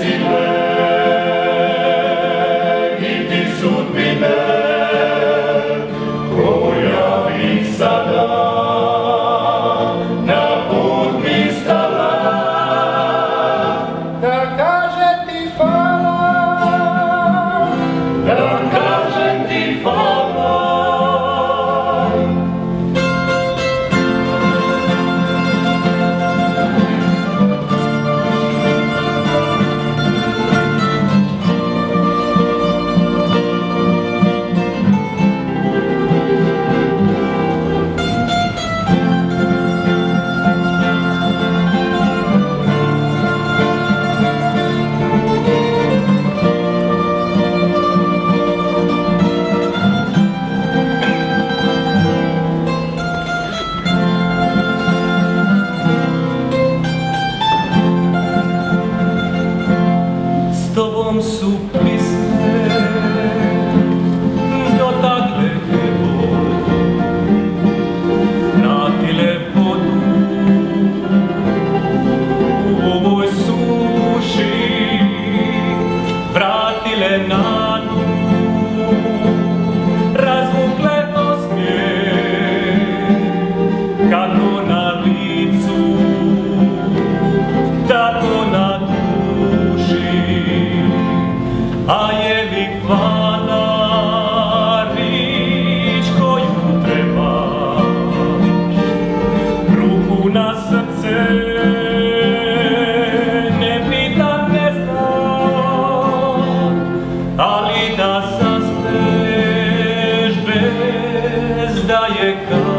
sile niti sudbine koja bi sada na put mi stala da kažem ti hvala, da kažem ti hvala. S tobom su pisme dotakle nebo, vratile vodu u ovoj suši, vratile nadu, razvukle osmijeh kako na licu, tako na a je li hvala rič koju trebaš, ruku na srce ne pitam, ne znam, ali da zaspeš bez da je kao